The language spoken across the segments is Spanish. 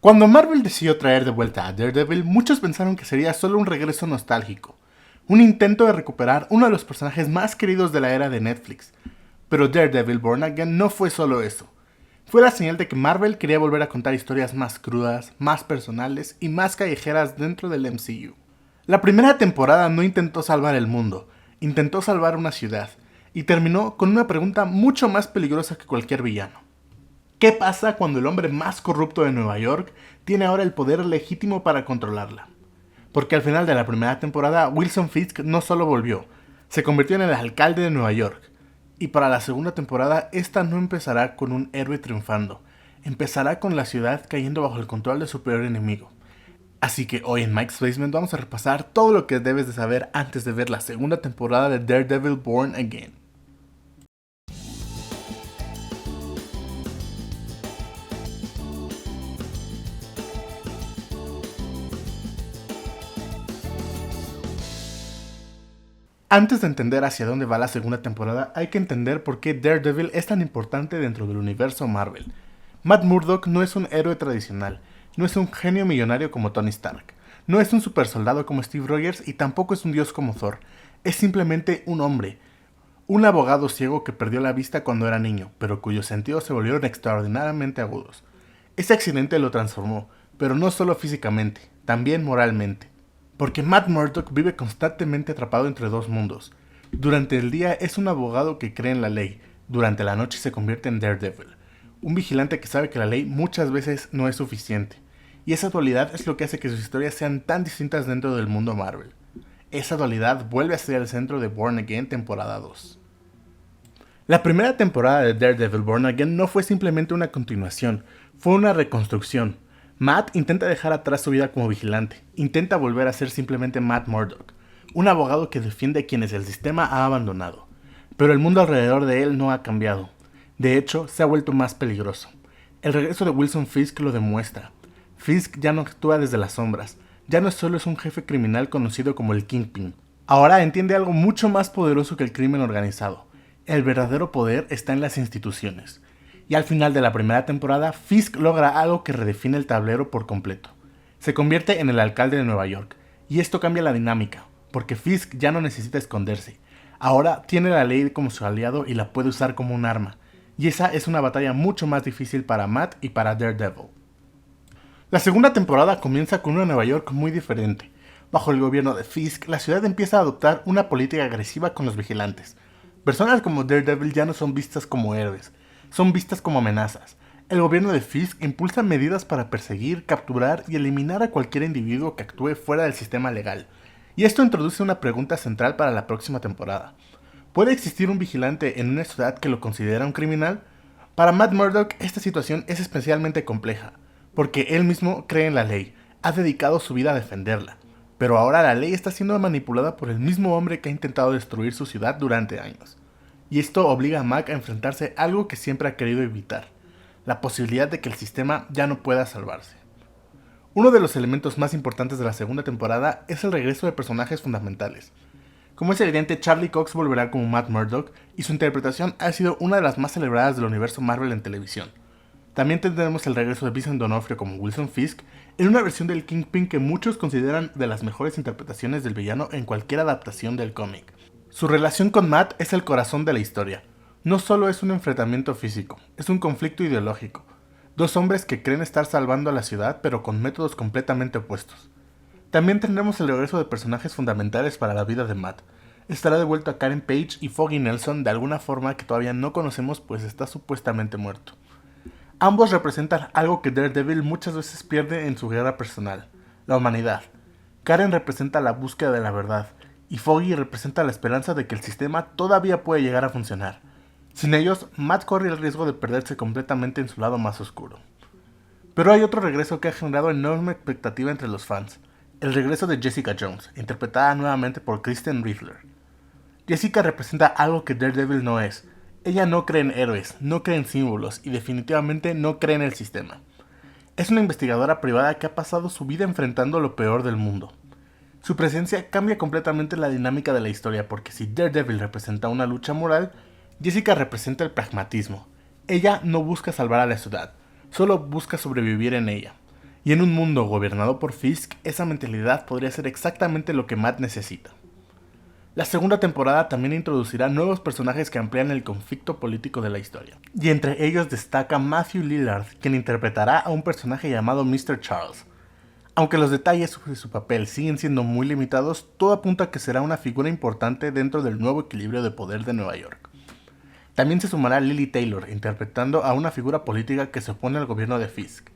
Cuando Marvel decidió traer de vuelta a Daredevil, muchos pensaron que sería solo un regreso nostálgico, un intento de recuperar uno de los personajes más queridos de la era de Netflix. Pero Daredevil Born Again no fue solo eso. Fue la señal de que Marvel quería volver a contar historias más crudas, más personales y más callejeras dentro del MCU. La primera temporada no intentó salvar el mundo, intentó salvar una ciudad, y terminó con una pregunta mucho más peligrosa que cualquier villano. ¿Qué pasa cuando el hombre más corrupto de Nueva York tiene ahora el poder legítimo para controlarla? Porque al final de la primera temporada, Wilson Fisk no solo volvió, se convirtió en el alcalde de Nueva York. Y para la segunda temporada, esta no empezará con un héroe triunfando, empezará con la ciudad cayendo bajo el control de su peor enemigo. Así que hoy en Mike's Basement vamos a repasar todo lo que debes de saber antes de ver la segunda temporada de Daredevil Born Again. Antes de entender hacia dónde va la segunda temporada, hay que entender por qué Daredevil es tan importante dentro del universo Marvel. Matt Murdock no es un héroe tradicional, no es un genio millonario como Tony Stark, no es un supersoldado como Steve Rogers y tampoco es un dios como Thor. Es simplemente un hombre, un abogado ciego que perdió la vista cuando era niño, pero cuyos sentidos se volvieron extraordinariamente agudos. Ese accidente lo transformó, pero no solo físicamente, también moralmente. Porque Matt Murdock vive constantemente atrapado entre dos mundos. Durante el día es un abogado que cree en la ley, durante la noche se convierte en Daredevil, un vigilante que sabe que la ley muchas veces no es suficiente. Y esa dualidad es lo que hace que sus historias sean tan distintas dentro del mundo Marvel. Esa dualidad vuelve a ser el centro de Born Again temporada 2. La primera temporada de Daredevil Born Again no fue simplemente una continuación, fue una reconstrucción. Matt intenta dejar atrás su vida como vigilante, intenta volver a ser simplemente Matt Murdock, un abogado que defiende a quienes el sistema ha abandonado. Pero el mundo alrededor de él no ha cambiado. De hecho, se ha vuelto más peligroso. El regreso de Wilson Fisk lo demuestra. Fisk ya no actúa desde las sombras, ya no solo es un jefe criminal conocido como el Kingpin. Ahora entiende algo mucho más poderoso que el crimen organizado. El verdadero poder está en las instituciones. Y al final de la primera temporada, Fisk logra algo que redefine el tablero por completo. Se convierte en el alcalde de Nueva York, y esto cambia la dinámica, porque Fisk ya no necesita esconderse. Ahora tiene la ley como su aliado y la puede usar como un arma, y esa es una batalla mucho más difícil para Matt y para Daredevil. La segunda temporada comienza con una Nueva York muy diferente. Bajo el gobierno de Fisk, la ciudad empieza a adoptar una política agresiva con los vigilantes. Personas como Daredevil ya no son vistas como héroes, son vistas como amenazas. El gobierno de Fisk impulsa medidas para perseguir, capturar y eliminar a cualquier individuo que actúe fuera del sistema legal. Y esto introduce una pregunta central para la próxima temporada. ¿Puede existir un vigilante en una ciudad que lo considera un criminal? Para Matt Murdock esta situación es especialmente compleja, porque él mismo cree en la ley, ha dedicado su vida a defenderla, pero ahora la ley está siendo manipulada por el mismo hombre que ha intentado destruir su ciudad durante años. Y esto obliga a Mac a enfrentarse a algo que siempre ha querido evitar, la posibilidad de que el sistema ya no pueda salvarse. Uno de los elementos más importantes de la segunda temporada es el regreso de personajes fundamentales. Como es evidente, Charlie Cox volverá como Matt Murdock y su interpretación ha sido una de las más celebradas del universo Marvel en televisión. También tendremos el regreso de Vincent D'Onofrio como Wilson Fisk en una versión del Kingpin que muchos consideran de las mejores interpretaciones del villano en cualquier adaptación del cómic. Su relación con Matt es el corazón de la historia. No solo es un enfrentamiento físico, es un conflicto ideológico. Dos hombres que creen estar salvando a la ciudad pero con métodos completamente opuestos. También tendremos el regreso de personajes fundamentales para la vida de Matt. Estará de vuelta a Karen Page y Foggy Nelson de alguna forma que todavía no conocemos pues está supuestamente muerto. Ambos representan algo que Daredevil muchas veces pierde en su guerra personal, la humanidad. Karen representa la búsqueda de la verdad, y Foggy representa la esperanza de que el sistema todavía puede llegar a funcionar. Sin ellos, Matt corre el riesgo de perderse completamente en su lado más oscuro. Pero hay otro regreso que ha generado enorme expectativa entre los fans, el regreso de Jessica Jones, interpretada nuevamente por Kristen Riffler. Jessica representa algo que Daredevil no es. Ella no cree en héroes, no cree en símbolos y definitivamente no cree en el sistema. Es una investigadora privada que ha pasado su vida enfrentando lo peor del mundo. Su presencia cambia completamente la dinámica de la historia porque si Daredevil representa una lucha moral, Jessica representa el pragmatismo. Ella no busca salvar a la ciudad, solo busca sobrevivir en ella. Y en un mundo gobernado por Fisk, esa mentalidad podría ser exactamente lo que Matt necesita. La segunda temporada también introducirá nuevos personajes que amplían el conflicto político de la historia. Y entre ellos destaca Matthew Lillard, quien interpretará a un personaje llamado Mr. Charles. Aunque los detalles sobre su papel siguen siendo muy limitados, todo apunta a que será una figura importante dentro del nuevo equilibrio de poder de Nueva York. También se sumará Lily Taylor, interpretando a una figura política que se opone al gobierno de Fisk.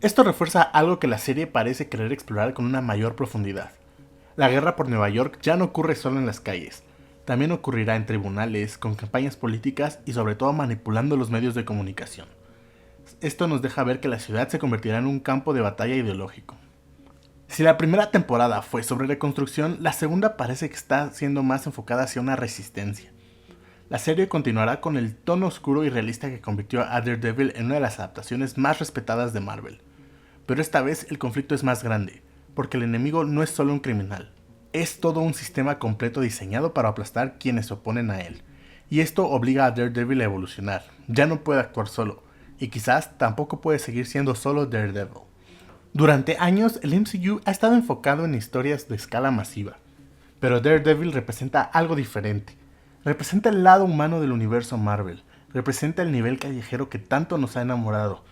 Esto refuerza algo que la serie parece querer explorar con una mayor profundidad. La guerra por Nueva York ya no ocurre solo en las calles, también ocurrirá en tribunales, con campañas políticas y sobre todo manipulando los medios de comunicación. Esto nos deja ver que la ciudad se convertirá en un campo de batalla ideológico. Si la primera temporada fue sobre reconstrucción, la segunda parece que está siendo más enfocada hacia una resistencia. La serie continuará con el tono oscuro y realista que convirtió a Daredevil en una de las adaptaciones más respetadas de Marvel. Pero esta vez el conflicto es más grande, porque el enemigo no es solo un criminal, es todo un sistema completo diseñado para aplastar quienes se oponen a él. Y esto obliga a Daredevil a evolucionar, ya no puede actuar solo, y quizás tampoco puede seguir siendo solo Daredevil. Durante años el MCU ha estado enfocado en historias de escala masiva, pero Daredevil representa algo diferente. Representa el lado humano del universo Marvel, representa el nivel callejero que tanto nos ha enamorado,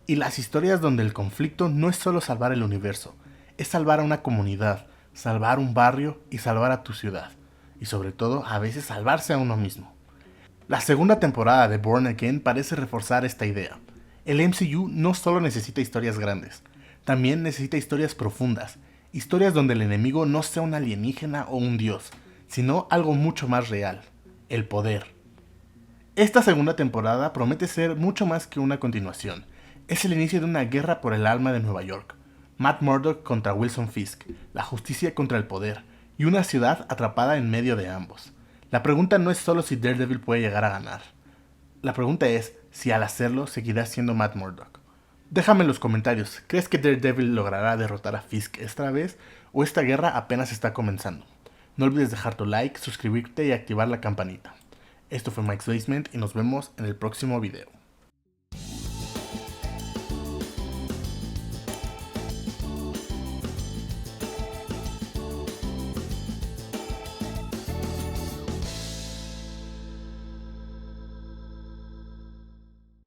y las historias donde el conflicto no es solo salvar el universo, es salvar a una comunidad, salvar un barrio y salvar a tu ciudad, y sobre todo a veces salvarse a uno mismo. La segunda temporada de Born Again parece reforzar esta idea. El MCU no solo necesita historias grandes, también necesita historias profundas, historias donde el enemigo no sea un alienígena o un dios, sino algo mucho más real, el poder. Esta segunda temporada promete ser mucho más que una continuación, es el inicio de una guerra por el alma de Nueva York. Matt Murdock contra Wilson Fisk, la justicia contra el poder, y una ciudad atrapada en medio de ambos. La pregunta no es solo si Daredevil puede llegar a ganar. La pregunta es si al hacerlo seguirá siendo Matt Murdock. Déjame en los comentarios, ¿crees que Daredevil logrará derrotar a Fisk esta vez o esta guerra apenas está comenzando? No olvides dejar tu like, suscribirte y activar la campanita. Esto fue Mike's Basement y nos vemos en el próximo video.